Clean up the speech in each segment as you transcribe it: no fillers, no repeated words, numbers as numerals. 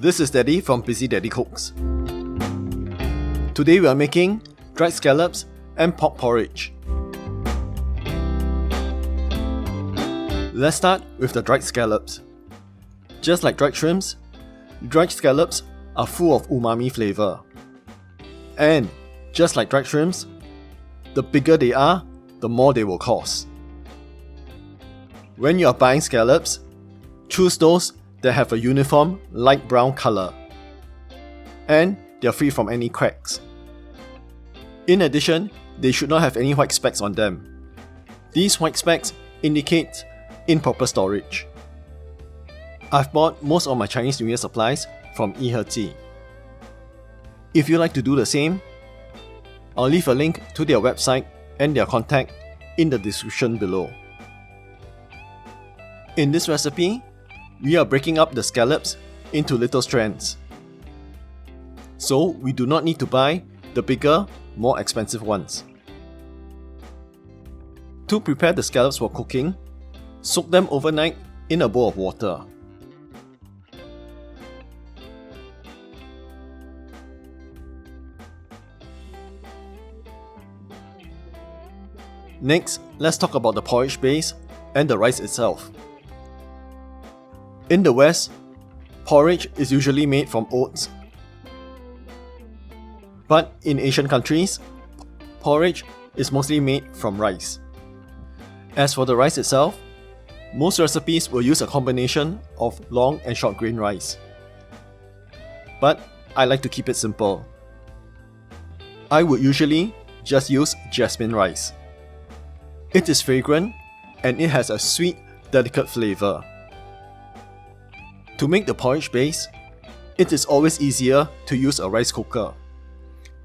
This is Daddy from Busy Daddy Cooks. Today we are making dried scallops and pork porridge. Let's start with the dried scallops. Just like dried shrimps, dried scallops are full of umami flavor. And just like dried shrimps, the bigger they are, the more they will cost. When you are buying scallops, choose those that have a uniform light brown color, and they are free from any cracks. In addition, they should not have any white specks on them. These white specks indicate improper storage. I've bought most of my Chinese New Year supplies from Yiheji. If you'd like to do the same, I'll leave a link to their website and their contact in the description below. In this recipe, we are breaking up the scallops into little strands. So we do not need to buy the bigger, more expensive ones. To prepare the scallops for cooking, soak them overnight in a bowl of water. Next, let's talk about the porridge base and the rice itself. In the West, porridge is usually made from oats. But in Asian countries, porridge is mostly made from rice. As for the rice itself, most recipes will use a combination of long and short grain rice. But I like to keep it simple. I would usually just use jasmine rice. It is fragrant and it has a sweet, delicate flavor. To make the porridge base, it is always easier to use a rice cooker.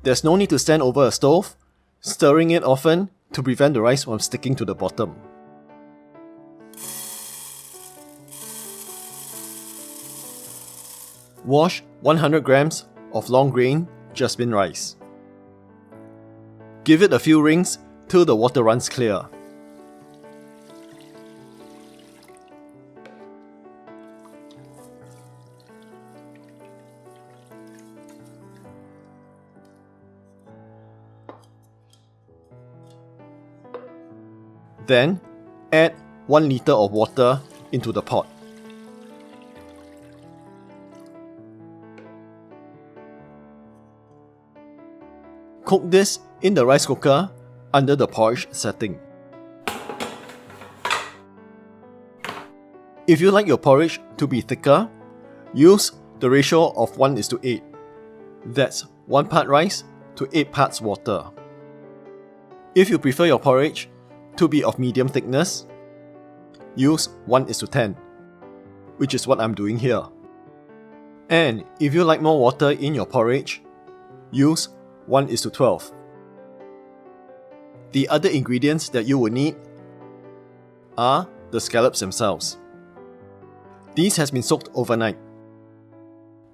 There's no need to stand over a stove, stirring it often to prevent the rice from sticking to the bottom. Wash 100 grams of long grain jasmine rice. Give it a few rings till the water runs clear. Then, add 1 liter of water into the pot. Cook this in the rice cooker under the porridge setting. If you like your porridge to be thicker, use the ratio of 1:8. That's 1 part rice to 8 parts water. If you prefer your porridge to be of medium thickness, use 1:10, which is what I'm doing here. And if you like more water in your porridge, use 1:12. The other ingredients that you will need are the scallops themselves. These has been soaked overnight.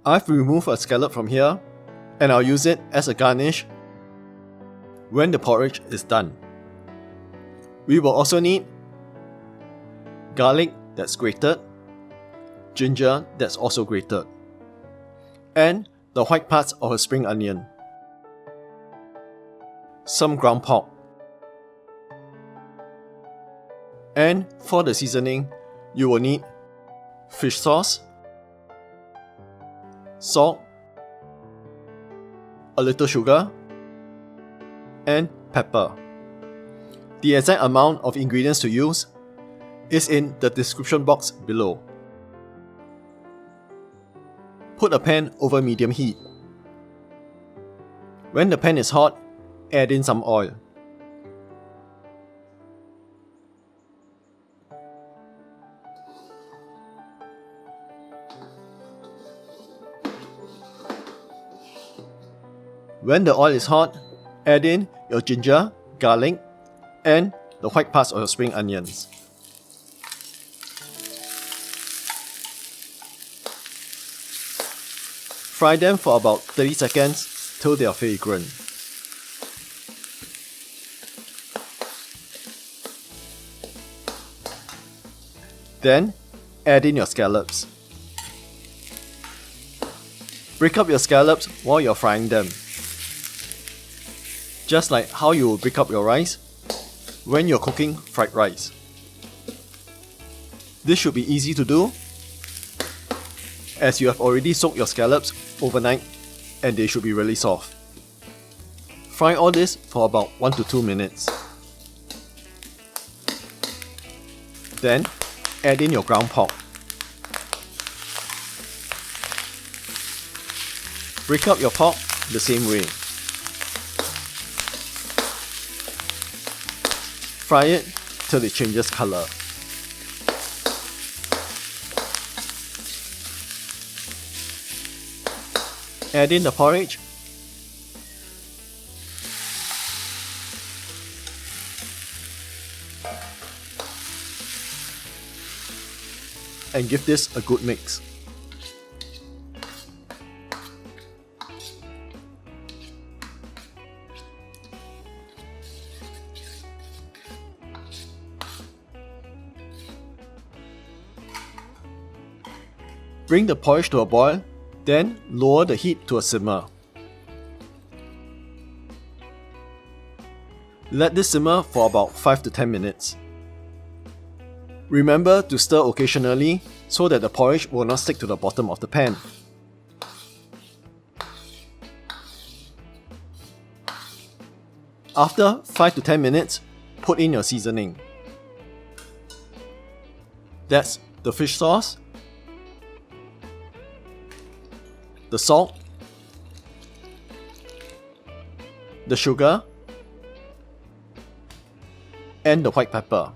I've removed a scallop from here and I'll use it as a garnish when the porridge is done. We will also need garlic that's grated, ginger that's also grated, and the white parts of a spring onion, some ground pork, and for the seasoning, you will need fish sauce, salt, a little sugar, and pepper. The exact amount of ingredients to use is in the description box below. Put a pan over medium heat. When the pan is hot, add in some oil. When the oil is hot, add in your ginger, garlic, and the white parts of your spring onions. Fry them for about 30 seconds till they are fragrant. Then, add in your scallops. Break up your scallops while you're frying them. Just like how you will break up your rice when you're cooking fried rice. This should be easy to do, as you have already soaked your scallops overnight and they should be really soft. Fry all this for about 1 to 2 minutes. Then, add in your ground pork. Break up your pork the same way. Fry it till it changes color. Add in the porridge. And give this a good mix. Bring the porridge to a boil, then lower the heat to a simmer. Let this simmer for about 5 to 10 minutes. Remember to stir occasionally so that the porridge will not stick to the bottom of the pan. After 5 to 10 minutes, put in your seasoning. That's the fish sauce, the salt, the sugar, and the white pepper.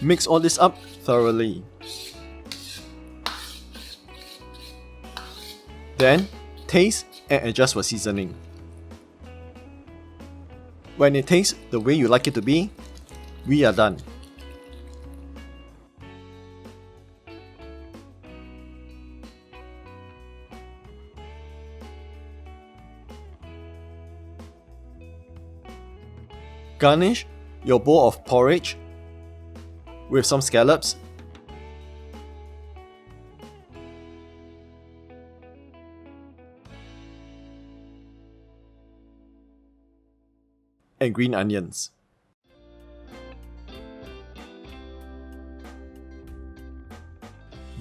Mix all this up thoroughly. Then, taste and adjust for seasoning. When it tastes the way you like it to be, we are done. Garnish your bowl of porridge with some scallops and green onions.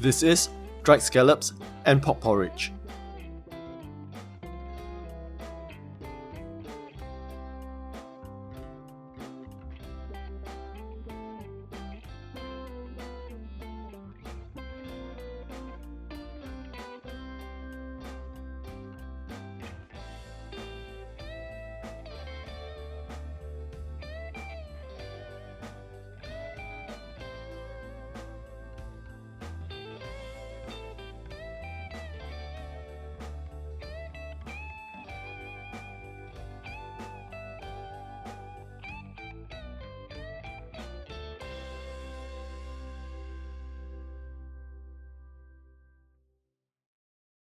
This is dried scallops and pork porridge.